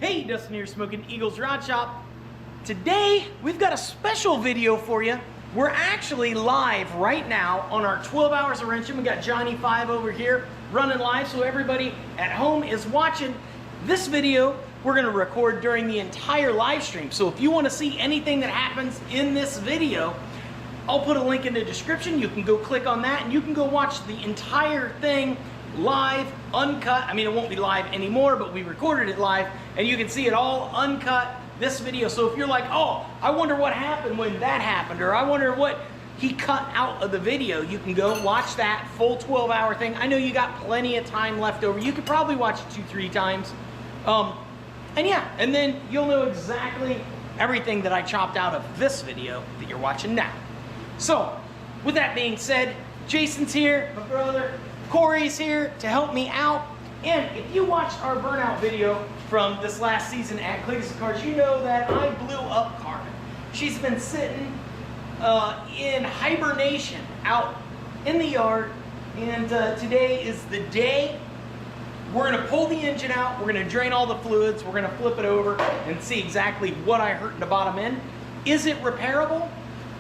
Hey, Dustin here, Smokin' Eagles Rod Shop. Today, we've got a special video for you. We're actually live right now on our 12 Hours of Wrenching. We got Johnny 5 over here running live, so everybody at home is watching. This video, we're gonna record during the entire live stream. So if you wanna see anything that happens in this video, I'll put a link in the description. You can go click on that and you can go watch the entire thing live, uncut. I mean, it won't be live anymore, but we recorded it live and you can see it all uncut, this video. So if you're like, oh, I wonder what happened when that happened, or I wonder what he cut out of the video, you can go watch that full 12-hour thing. I know you got plenty of time left over. You could probably watch it 2-3 times. And yeah, and then you'll know exactly everything that I chopped out of this video that you're watching now. So, with that being said, Jason's here, my brother, Corey's here to help me out. And if you watched our burnout video from this last season at Clickus Cars, you know that I blew up Carmen. She's been sitting in hibernation out in the yard, and today is the day. We're gonna pull the engine out, we're gonna drain all the fluids, we're gonna flip it over and see exactly what I hurt in the bottom end. Is it repairable?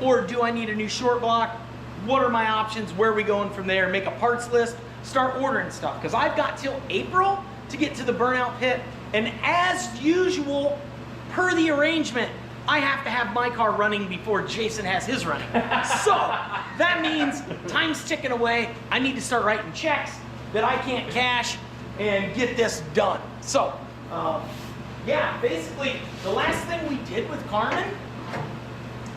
Or do I need a new short block? What are my options? Where are we going from there? Make a parts list, start ordering stuff. Because I've got till April to get to the burnout pit. And as usual, per the arrangement, I have to have my car running before Jason has his running. So that means time's ticking away. I need to start writing checks that I can't cash and get this done. So yeah, basically the last thing we did with Carmen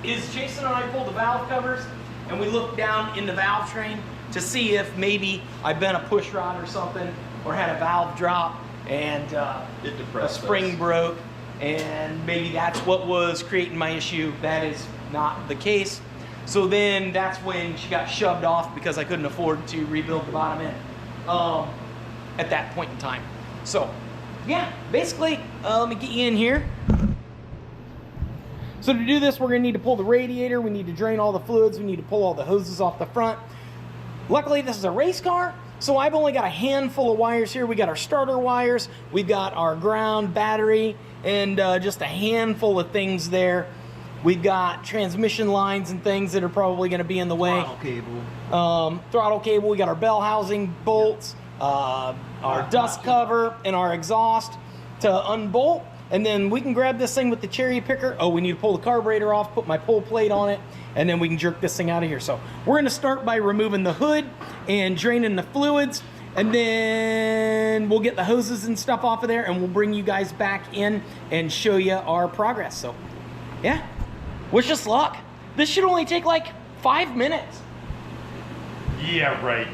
is Jason and I pulled the valve covers and we looked down in the valve train to see if maybe I bent a push rod or something, or had a valve drop and a spring broke, and maybe that's what was creating my issue. That is not the case. So then that's when she got shoved off because I couldn't afford to rebuild the bottom end at that point in time. So yeah, basically, let me get you in here. So to do this, we're gonna need to pull the radiator, we need to drain all the fluids, we need to pull all the hoses off the front. Luckily, this is a race car, so I've only got a handful of wires here. We got our starter wires, we've got our ground, battery, and just a handful of things there. We've got transmission lines and things that are probably gonna be in the way. Throttle cable, we got our bell housing, bolts, our dust cover, and our exhaust to unbolt. And then we can grab this thing with the cherry picker. Oh, we need to pull the carburetor off, put my pull plate on it, and then we can jerk this thing out of here. So we're gonna start by removing the hood and draining the fluids, and then we'll get the hoses and stuff off of there, and we'll bring you guys back in and show you our progress. So yeah, wish us luck. This should only take like 5 minutes. Yeah, right.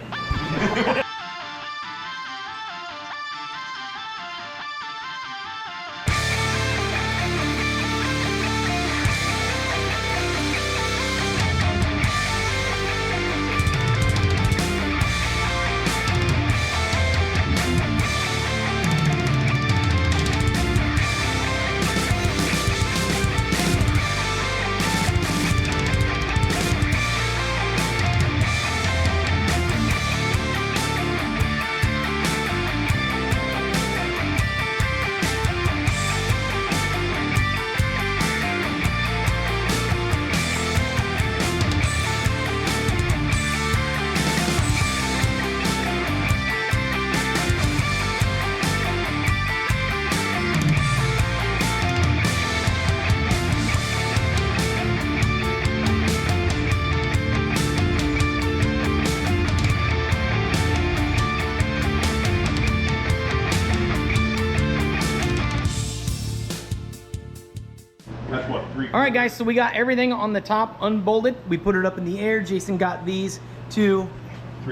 All right, guys, so we got everything on the top unbolted. We put it up in the air. Jason got these two,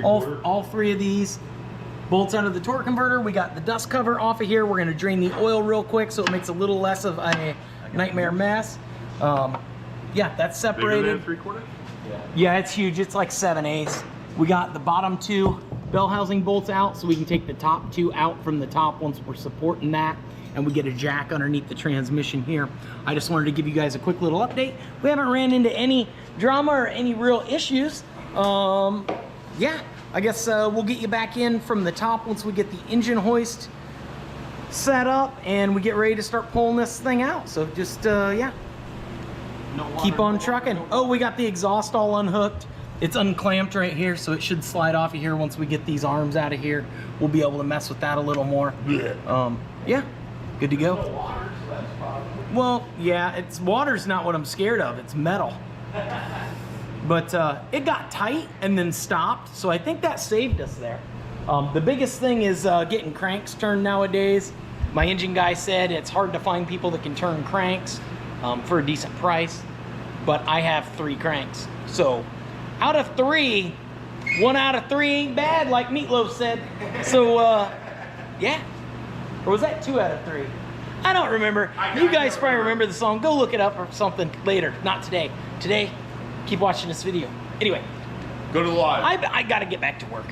all three of these bolts out of the torque converter. We got the dust cover off of here. We're gonna drain the oil real quick so it makes a little less of a nightmare mess. Yeah, that's separated. Bigger than 3/4? Yeah, it's huge. It's like 7/8. We got the bottom two bell housing bolts out so we can take the top two out from the top once we're supporting that. And we get a jack underneath the transmission here. I just wanted to give you guys a quick little update. We haven't ran into any drama or any real issues. Yeah, I guess we'll get you back in from the top once we get the engine hoist set up and we get ready to start pulling this thing out. So just, yeah, keep on trucking. Oh, we got the exhaust all unhooked. It's unclamped right here, so it should slide off of here once we get these arms out of here. We'll be able to mess with that a little more. Yeah, good to go. Well, yeah, water's not what I'm scared of. It's metal. But it got tight and then stopped, so I think that saved us there. The biggest thing is getting cranks turned nowadays. My engine guy said it's hard to find people that can turn cranks for a decent price, but I have 3 cranks. So out of 3, 1 out of 3 ain't bad, like Meatloaf said. So yeah, or was that 2 out of 3? I don't remember. You guys probably remember the song. Go look it up or something later, not today. Today, keep watching this video. Anyway, Go to the live. I gotta get back to work.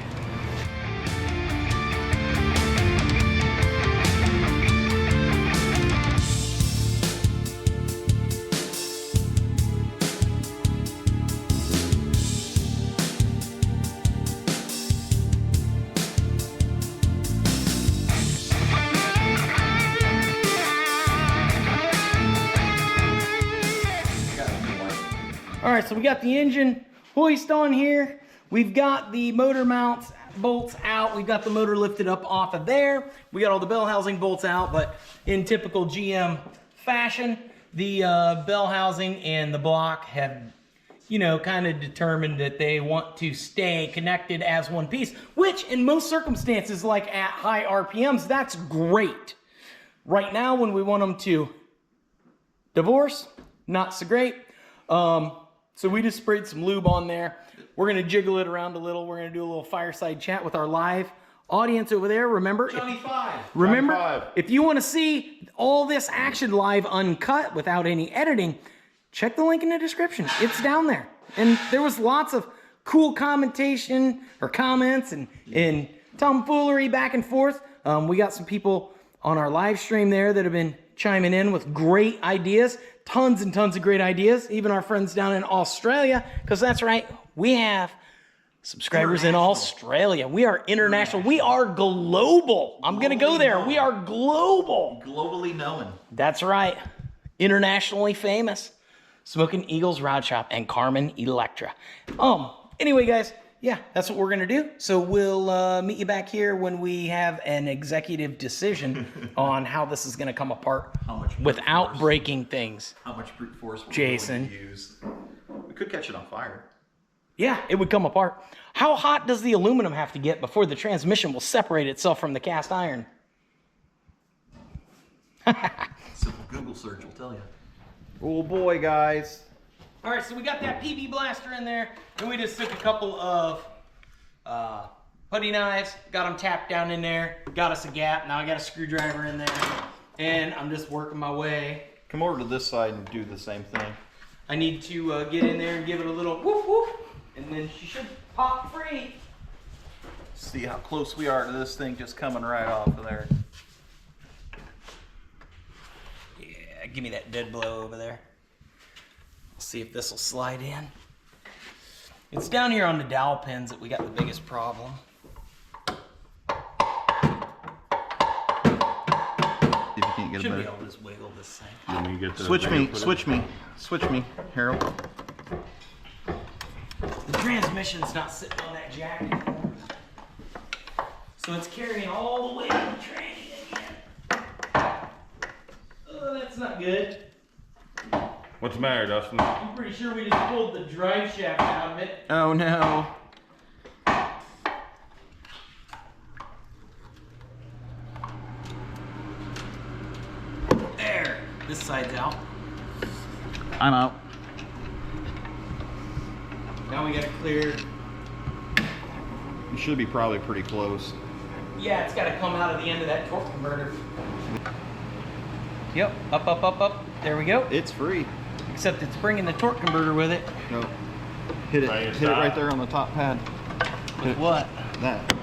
All right, so we got the engine hoist on here. We've got the motor mounts bolts out. We've got the motor lifted up off of there. We got all the bell housing bolts out, but in typical GM fashion, the bell housing and the block have, you know, kind of determined that they want to stay connected as one piece, which in most circumstances, like at high RPMs, that's great. Right now, when we want them to divorce, not so great. So we just sprayed some lube on there. We're gonna jiggle it around a little. We're gonna do a little fireside chat with our live audience over there. Remember, if you wanna see all this action live uncut without any editing, check the link in the description. It's down there. And there was lots of cool commentation or comments and tomfoolery back and forth. We got some people on our live stream there that have been chiming in with great ideas. Tons and tons of great ideas. Even our friends down in Australia, because that's right, we have subscribers in Australia. We are international. We are global. I'm going to go there. We are global. Globally known. That's right. Internationally famous. Smokin Eagles Rod Shop and Carmen Electra. Anyway, guys, yeah, that's what we're going to do. So we'll meet you back here when we have an executive decision on how this is going to come apart without breaking things. How much brute force we're Jason. going to use. We could catch it on fire. Yeah, it would come apart. How hot does the aluminum have to get before the transmission will separate itself from the cast iron? Simple Google search will tell you. Oh boy, guys. All right, so we got that PB blaster in there, and we just took a couple of putty knives, got them tapped down in there, got us a gap. Now I got a screwdriver in there, and I'm just working my way. Come over to this side and do the same thing. I need to get in there and give it a little whoop whoop, and then she should pop free. See how close we are to this thing just coming right off of there. Yeah, give me that dead blow over there. See if this will slide in. It's down here on the dowel pins that we got the biggest problem. See if you can't get Should it be better. able to just wiggle this thing. Switch me, Harold. The transmission's not sitting on that jack anymore. So it's carrying all the way to the train again. Oh, that's not good. What's the matter, Dustin? I'm pretty sure we just pulled the drive shaft out of it. Oh no. There. This side's out. I'm out. Now we gotta clear. You should be probably pretty close. Yeah, it's gotta come out of the end of that torque converter. Yep, up, up, up, up. There we go. It's free. Except it's bringing the torque converter with it. No. Hit it. Hit it right there on the top pad. With what? That.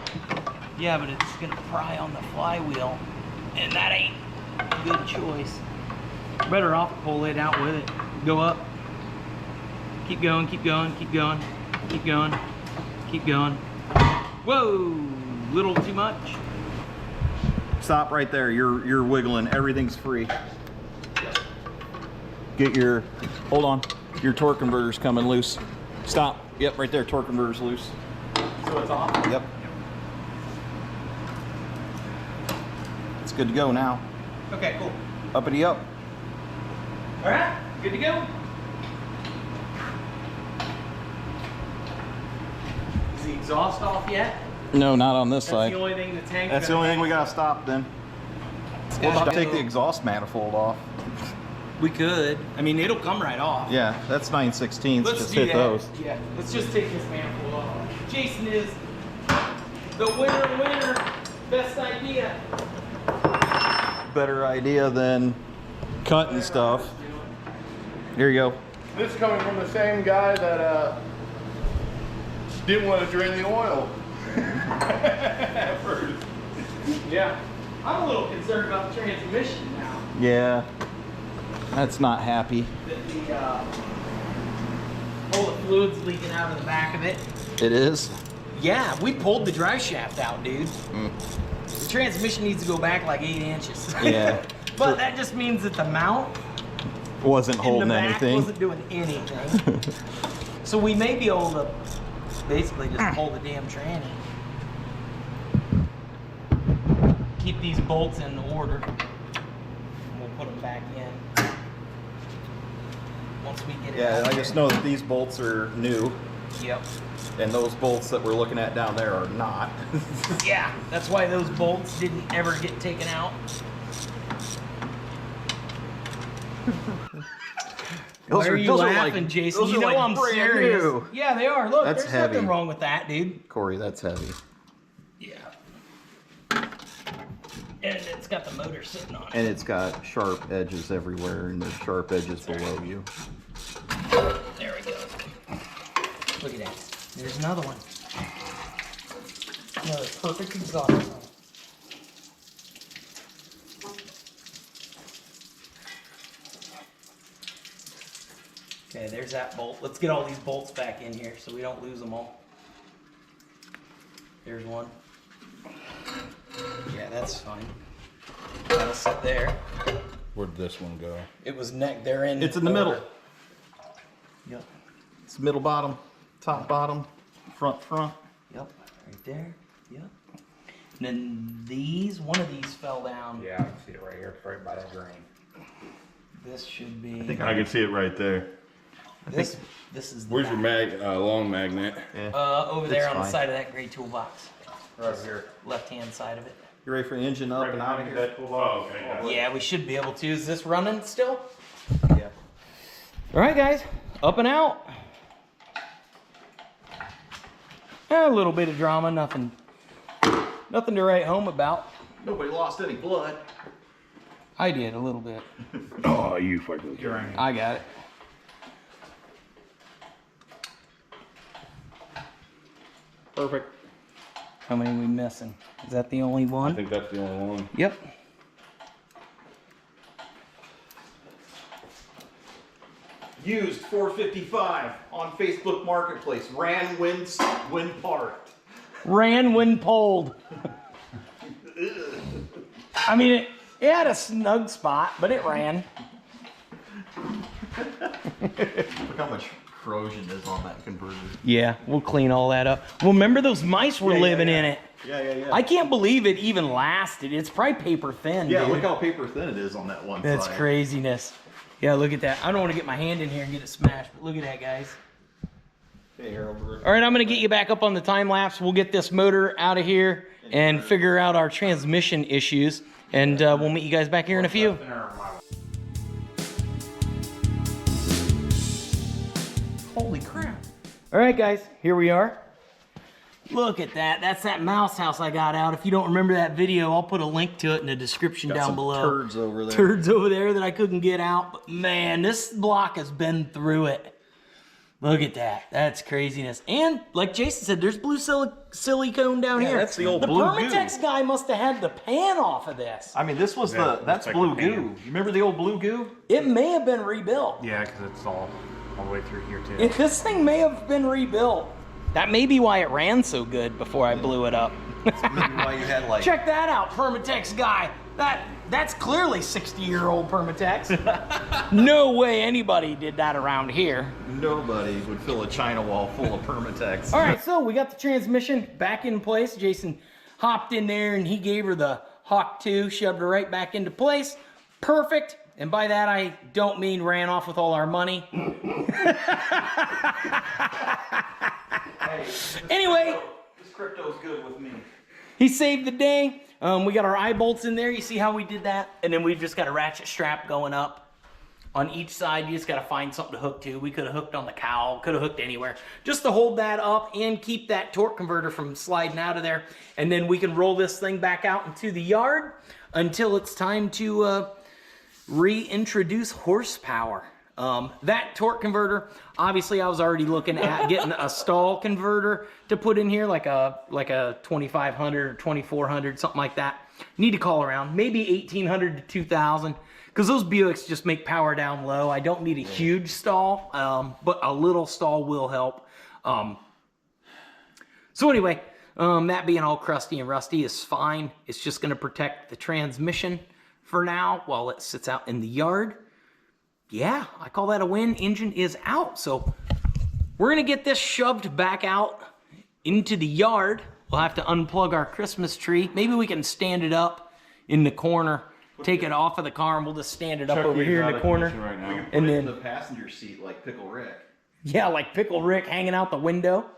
Yeah, but it's gonna pry on the flywheel, and that ain't a good choice. Better off pull it out with it. Go up. Keep going, keep going, keep going, keep going, keep going. Whoa, little too much. Stop right there. You're wiggling. Everything's free. Get your, hold on. Your torque converter's coming loose. Stop. Yep, right there. Torque converter's loose. So it's off? Yep. It's good to go now. Okay, cool. Uppity up. All right, good to go. Is the exhaust off yet? No, not on this That's side. the only thing the tank. That's the only thing we gotta stop then. We'll gotta take go. the exhaust manifold off. We could. I mean, it'll come right off. Yeah, that's 9/16. Let's Just do hit that. those. Yeah, let's just take this manifold off. Jason is the winner. Best idea. Better idea than cutting stuff. Here you go. This is coming from the same guy that didn't want to drain the oil. At first. Yeah. I'm a little concerned about the transmission now. Yeah, that's not happy. That all the fluid's leaking out of the back of it. It is. Yeah, we pulled the drive shaft out, dude. The transmission needs to go back like 8 inches. Yeah. But that just means that the mount Wasn't in holding the back anything. wasn't doing anything. So we may be able to basically just pull the damn tranny. Keep these bolts in order. And we'll put them back in. Once we get it Yeah, out I there. just know that these bolts are new, Yep. and those bolts that we're looking at down there are not. Yeah, that's why those bolts didn't ever get taken out. Why are you laughing, Jason? You know I'm serious. New. Yeah, they are. Look, That's there's heavy. nothing wrong with that, dude. Corey, that's heavy. Yeah. And it's got the motor sitting on it. And it's got sharp edges everywhere, and there's sharp edges below you. There we go. Look at that. There's another one. Another perfect exhaust pump. Okay, there's that bolt. Let's get all these bolts back in here so we don't lose them all. There's one. Yeah, that's fine. That'll sit there. Where'd this one go? It was neck. They're in. It's in the middle. order. Yep. It's middle bottom, top bottom, front front. Yep. Right there. Yep. And then these, one of these fell down. Yeah, I can see it right here. It's right by that drain. This should be. I can see it right there. This is the Where's your back. long magnet? Over there on the fine. side of that gray toolbox. Right here. Left hand side of it. You ready for the engine up and out of here? Oh, okay. Got it. Yeah, we should be able to. Is this running still? Yeah. All right, guys. Up and out. A little bit of drama. Nothing to write home about. Nobody lost any blood. I did a little bit. Oh, you fucking. I got it. Perfect. How many are we missing? Is that the only I one? think that's the only one. Yep. Used 455 on Facebook Marketplace. Ran, win part. Ran when pulled. I mean, it had a snug spot, but it ran. Look how much corrosion is on that converter. Yeah, we'll clean all that up. Well, remember those mice were Yeah, yeah, living yeah. in it. Yeah. I can't believe it even lasted. It's probably paper thin, Yeah, dude. look how paper thin it is on that one That's side. craziness. Yeah, look at that. I don't want to get my hand in here and get it smashed, but look at that, guys. Hey, Harold. All right, I'm going to get you back up on the time lapse. We'll get this motor out of here and figure out our transmission issues, and we'll meet you guys back here in a few. Holy crap. All right, guys, here we are. Look at that. That's that mouse house I got out. If you don't remember that video, I'll put a link to it in the description Got down some below. turds over there. Turds over there that I couldn't get out. But man, this block has been through it. Look at that. That's craziness. And like Jason said, there's blue silicone down Yeah, here. that's the old the blue Permatex guy must have had the pan off of this. I mean, this was Yeah, that's it's like blue a goo. pan. You remember the old blue goo? It may have been rebuilt. Yeah, because it's all the way through here too. This thing may have been rebuilt. That may be why it ran so good before I blew it up. That's maybe why you had like. Check that out, Permatex guy. That's clearly 60-year-old Permatex. No way anybody did that around here. Nobody would fill a China wall full of Permatex. All right, so we got the transmission back in place. Jason hopped in there and he gave her the Hawk 2, shoved her right back into place. Perfect. And by that, I don't mean ran off with all our money. Anyway. This crypto's good with me. He saved the day. We got our eye bolts in there. You see how we did that? And then we've just got a ratchet strap going up on each side. You just got to find something to hook to. We could have hooked on the cowl, could have hooked anywhere. Just to hold that up and keep that torque converter from sliding out of there. And then we can roll this thing back out into the yard until it's time to reintroduce horsepower. That torque converter, obviously I was already looking at getting a stall converter to put in here, like a 2500 or 2400, something like that. Need to call around, maybe 1800 to 2000, because those Buicks just make power down low. I don't need a huge stall, but a little stall will help. So anyway, that being all crusty and rusty is fine. It's just gonna protect the transmission for now while it sits out in the yard. Yeah, I call that a win. Engine is out. So we're gonna get this shoved back out into the yard. We'll have to unplug our Christmas tree. Maybe we can stand it up in the corner, take it off of the car, and we'll just stand it up over here in the corner. Right now. And Put it then, in the passenger seat like Pickle Rick. yeah, like Pickle Rick hanging out the window.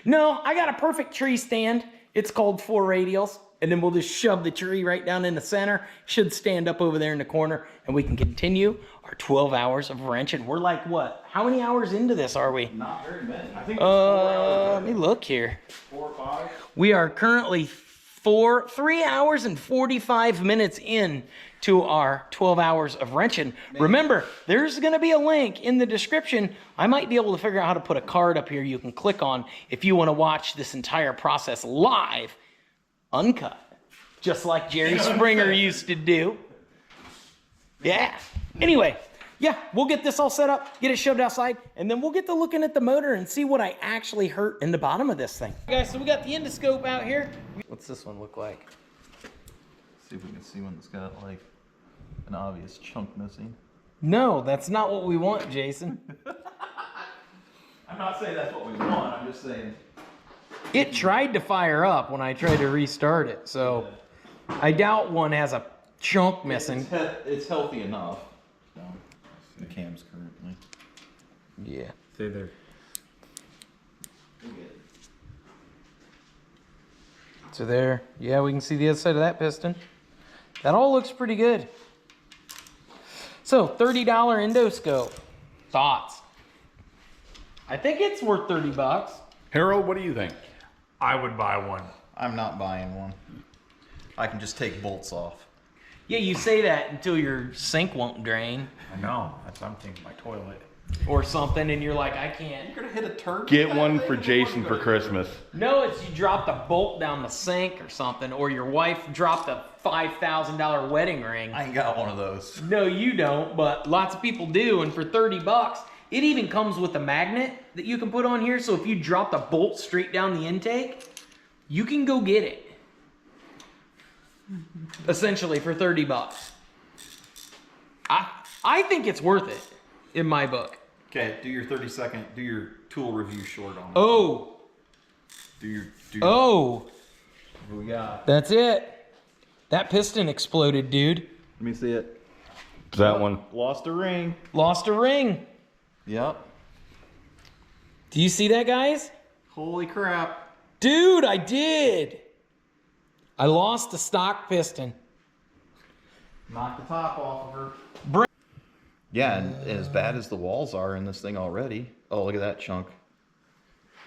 No, I got a perfect tree stand. It's called 4 radials. And then we'll just shove the tree right down in the center. Should stand up over there in the corner, and we can continue our 12 hours of wrenching. We're like, what? How many hours into this are we? Not very many. I think it's 4 hours. Let me look here. 4 or 5. We are currently 3 hours and 45 minutes in to our 12 hours of wrenching. Remember, there's gonna be a link in the description. I might be able to figure out how to put a card up here you can click on if you wanna watch this entire process live, uncut, just like Jerry Springer used to do. Yeah. Anyway, yeah, we'll get this all set up, get it shoved outside, and then we'll get to looking at the motor and see what I actually hurt in the bottom of this thing. Guys, so we got the endoscope out here. What's this one look like? See if we can see one that's got like an obvious chunk missing. No, that's not what we want, Jason. I'm not saying that's what we want. I'm just saying. It tried to fire up when I tried to restart it, so I doubt one has a chunk missing. It's healthy enough. No, the cam's currently. Yeah. Stay there. So there, yeah, we can see the other side of that piston. That all looks pretty good. So, $30 endoscope. Thoughts? I think it's worth 30 bucks. Harold, what do you think? I would buy one. I'm not buying one. I can just take bolts off. Yeah, you say that until your sink won't drain I know. That's what I'm thinking. My toilet. or something, and you're like, I can't. You're gonna hit a turd. Get one for Jason for Christmas. No, it's you dropped a bolt down the sink or something, or your wife dropped a $5,000 wedding ring. I ain't got one of those. No, you don't, but lots of people do, and for 30 bucks, it even comes with a magnet that you can put on here, so if you drop the bolt straight down the intake, you can go get it. Essentially for 30 bucks. I think it's worth it in my book. Okay, do your 30-second, do your tool review short on it. Oh, Do your oh, what we got? that's it. That piston exploded, dude. Let me see it. That one. Lost a ring. Lost a ring. Yep. Do you see that, guys? Holy crap. Dude, I did. I lost the stock piston. Knock the top off of her. Yeah, and as bad as the walls are in this thing already. Oh, look at that chunk.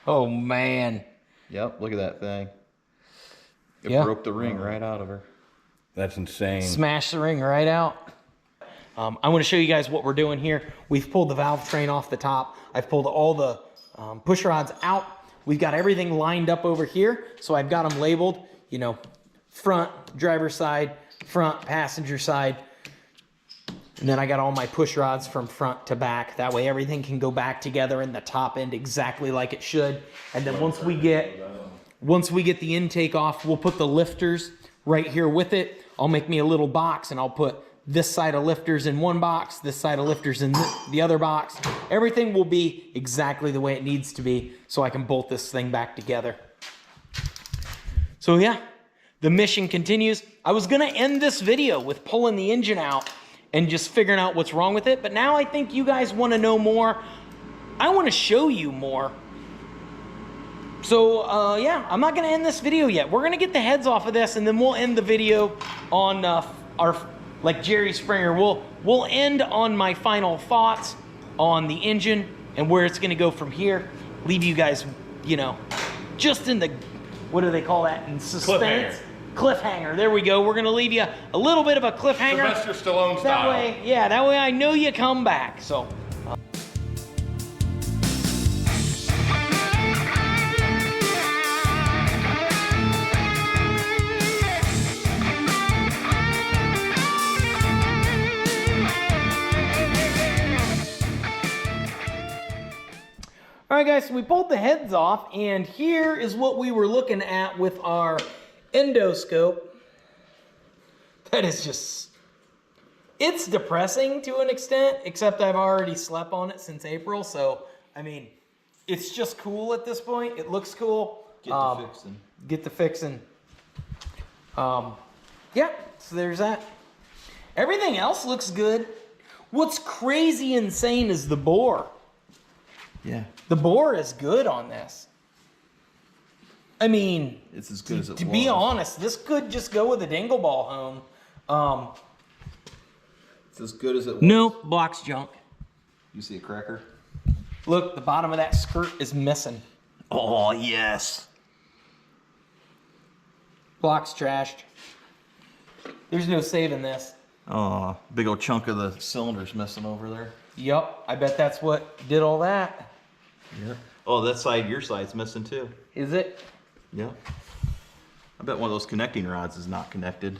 Oh, man. Yep, look at that thing. It Yeah. broke the ring right out of her. That's insane. Smash the ring right out. I want to show you guys what we're doing here. We've pulled the valve train off the top. I've pulled all the push rods out. We've got everything lined up over here. So I've got them labeled, you know, front driver's side, front passenger side. And then I got all my push rods from front to back. That way everything can go back together in the top end exactly like it should. And then once we get the intake off, we'll put the lifters right here with it. I'll make me a little box and I'll put this side of lifters in one box, this side of lifters in the other box. Everything will be exactly the way it needs to be so I can bolt this thing back together. So yeah, the mission continues. I was gonna end this video with pulling the engine out and just figuring out what's wrong with it, but now I think you guys wanna know more. I wanna show you more. So yeah, I'm not gonna end this video yet. We're gonna get the heads off of this and then we'll end the video on our, like Jerry Springer, we'll end on my final thoughts on the engine and where it's gonna go from here. Leave you guys, you know, just in the, what do they call that, in suspense? Cliffhanger. There we go. We're gonna leave you a little bit of a cliffhanger. Sylvester Stallone style. That way, yeah, that way I know you come back. So. All right, guys, so we pulled the heads off, and here is what we were looking at with our endoscope. That is just, it's depressing to an extent, except I've already slept on it since April, so, I mean, it's just cool at this point. It looks cool. Get to fixing. Get to fixing. Yeah, so there's that. Everything else looks good. What's crazy insane is the bore. Yeah. The bore is good on this. I mean, It's as good as it was. to be honest, this could just go with a dingle ball home. It's as good as it was. No, block's junk. You see a cracker? Look, the bottom of that skirt is missing. Oh, yes. Block's trashed. There's no saving this. Oh, big old chunk of the cylinder's missing over there. Yup, I bet that's what did all that. Yeah. Oh, that side, your side's missing too. Is it? Yeah. I bet one of those connecting rods is not connected.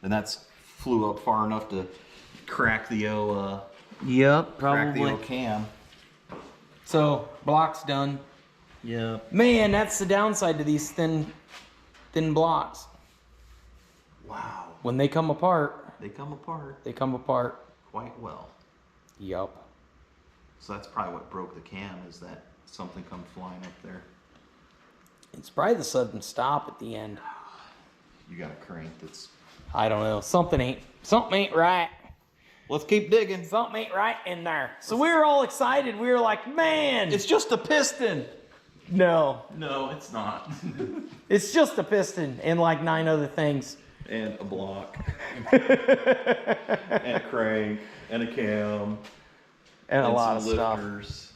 And that's flew up far enough to crack the Yep, crack the cam. So, block's done. Yeah. Man, that's the downside to these thin blocks. Wow. When they come apart, They come apart they come apart. quite well. Yup. So that's probably what broke the cam, is that something come flying up there. It's probably the sudden stop at the end. You got a crank that's... I don't know. Something ain't right. Let's keep digging. Something ain't right in there. So we were all excited. We were like, man. It's just a piston. No. No, it's not. It's just a piston and like 9 other things. And a block. And a crank. And a cam. And a lot of some stuff. lifters.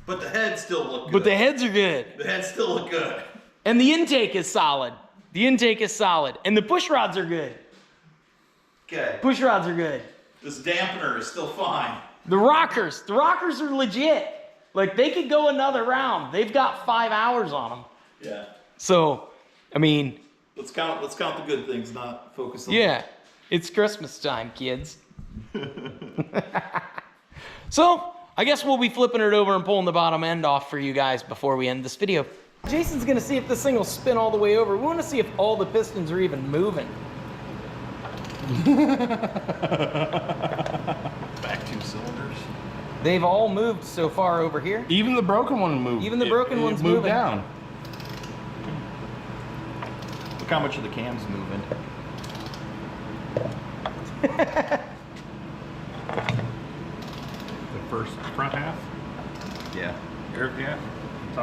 But the heads still look good. But the heads are good. The heads still look good. And the intake is solid. The intake is solid. And the push rods are good. Okay. Push rods are good. This dampener is still fine. The rockers are legit. Like they could go another round. They've got 5 hours on them. Yeah. So, I mean, Let's count the good things, not focus on yeah, it's Christmas time, kids. So, I guess we'll be flipping it over and pulling the bottom end off for you guys before we end this video. Jason's gonna see if this thing will spin all the way over. We wanna see if all the pistons are even moving. back 2 cylinders. They've all moved so far over here. Even the broken one moved. Even the broken one's moved moving. down. Look how much of the cam's moving. The first front half, Yeah.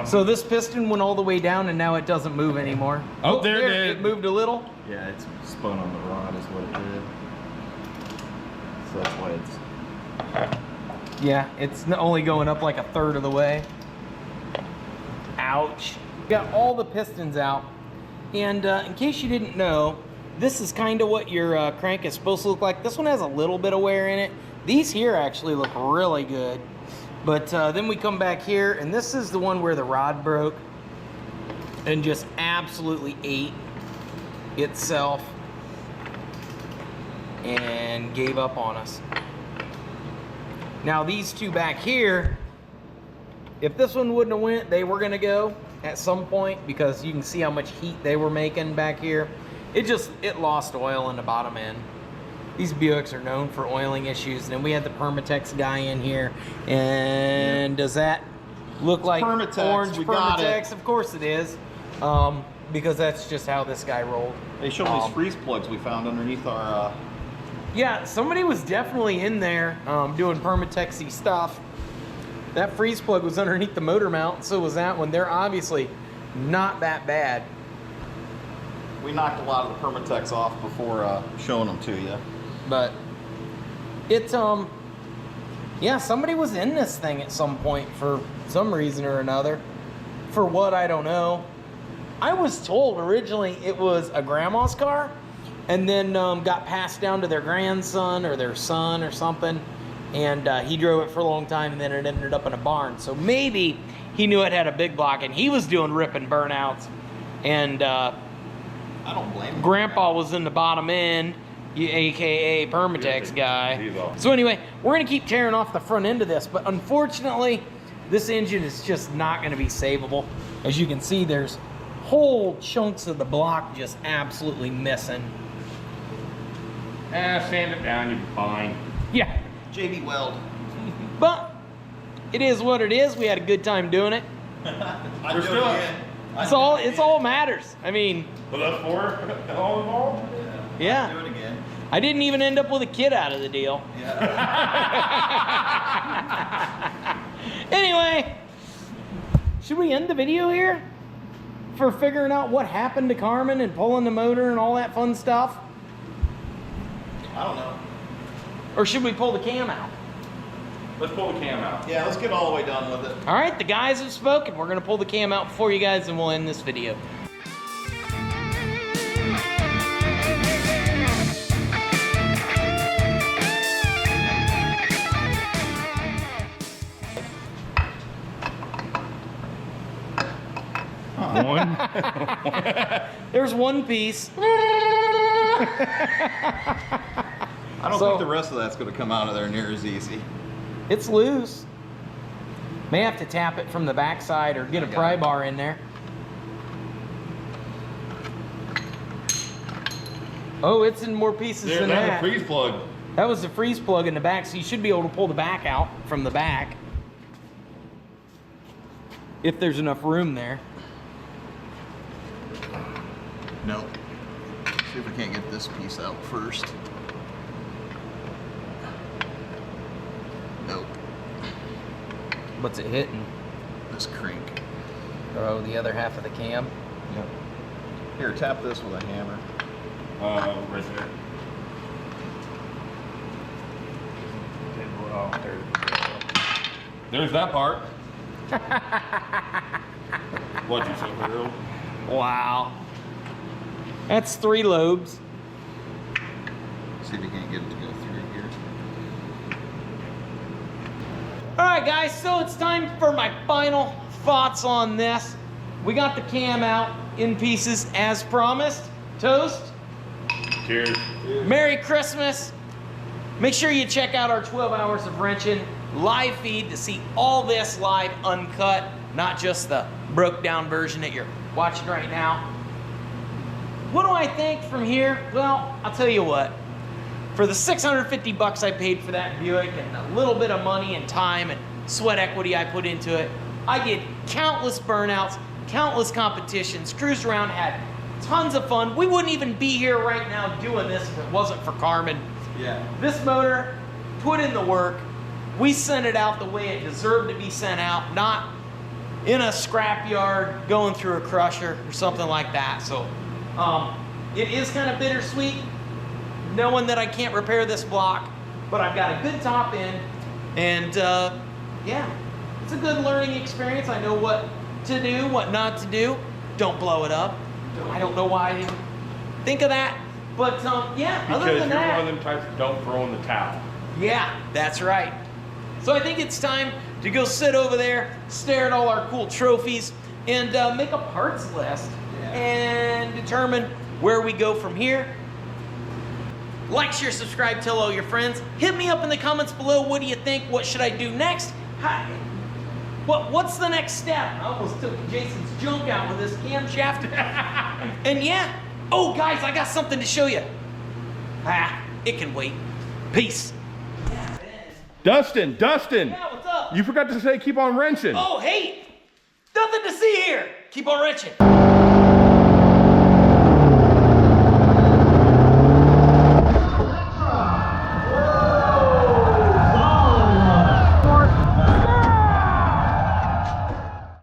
So this piston went all the way down and now it doesn't move anymore. Oh, there it did. It moved a little. Yeah, it's spun on the rod is what it did. So that's why it's... Yeah, it's only going up like a third of the way. Ouch. Got all the pistons out. And in case you didn't know, this is kind of what your crank is supposed to look like. This one has a little bit of wear in it. These here actually look really good. But then we come back here, and this is the one where the rod broke and just absolutely ate itself and gave up on us. Now these two back here, if this one wouldn't have went, they were gonna go at some point because you can see how much heat they were making back here. It lost oil in the bottom end. These Buicks are known for oiling issues. And then we had the Permatex guy in here. And does that look like Permatex, orange we got Permatex? it. Of course it is. Because that's just how this guy rolled. They showed these freeze plugs we found underneath our. Yeah, somebody was definitely in there doing Permatexy stuff. That freeze plug was underneath the motor mount, and so was that one. They're obviously not that bad. We knocked a lot of the Permatex off before showing them to you. But it's yeah, somebody was in this thing at some point for some reason or another. For what, I don't know. I was told originally it was a grandma's car, and then got passed down to their grandson or their son or something, and he drove it for a long time, and then it ended up in a barn. So maybe he knew it had a big block, and he was doing rip and burnouts, and I don't blame him. Grandpa was in the bottom end, aka Permatex guy. So anyway, we're gonna keep tearing off the front end of this, but unfortunately, this engine is just not gonna be savable. As you can see, there's whole chunks of the block just absolutely missing. Sand it down, you'll be fine. Yeah, JV Weld. but it is what it is. We had a good time doing it. We're still- It's all matters. I mean, But that's four all involved? yeah. Do it again. I didn't even end up with a kid out of the deal. Anyway, should we end the video here? For figuring out what happened to Carmen and pulling the motor and all that fun stuff? I don't know. Or should we pull the cam out? Let's pull the cam out. Yeah, let's get all the way done with it. All right, the guys have spoken. We're gonna pull the cam out for you guys and we'll end this video. One. There's one piece. I don't So- think the rest of that's going to come out of there near as easy. It's loose. May have to tap it from the backside or get a pry bar in there. Oh, it's in more pieces than There's a that. freeze plug. That was the freeze plug in the back, so you should be able to pull the back out from the back. If there's enough room there. Nope. See if we can't get this piece out first. Nope. What's it hitting? This crank. Oh, the other half of the cam. Yep. Here, tap this with a hammer. Right there. Oh, There's that part. What'd you say, Earl? Wow. That's 3 lobes. See if you can't get it to go through here. All right, guys, so it's time for my final thoughts on this. We got the cam out in pieces as promised. Toast. Cheers. Merry Christmas. Make sure you check out our 12 Hours of Wrenchin live feed to see all this live uncut, not just the broke down version that you're watching right now. What do I think from here? Well, I'll tell you what. For the $650 I paid for that Buick and a little bit of money and time and sweat equity I put into it, I did countless burnouts, countless competitions, cruised around, had tons of fun. We wouldn't even be here right now doing this if it wasn't for Carmen. Yeah. This motor put in the work. We sent it out the way it deserved to be sent out, not in a scrapyard going through a crusher or something like that. So it is kind of bittersweet knowing that I can't repair this block, but I've got a good top end, and yeah, it's a good learning experience. I know what to do, what not to do. Don't blow it up. I don't know why I didn't think of that, but yeah, other Because than you're that, one of them types that don't throw in the towel. yeah, that's right. So I think it's time to go sit over there, stare at all our cool trophies, and make a parts list and determine where we go from here. Like, share, subscribe, tell all your friends. Hit me up in the comments below. What do you think? What should I do next? What's the next step? I almost took Jason's junk out with this camshaft. And yeah, oh guys, I got something to show you. It can wait. Peace. Dustin, Yeah, what's up? you forgot to say keep on wrenching. Oh, hey, nothing to see here. Keep on wrenching.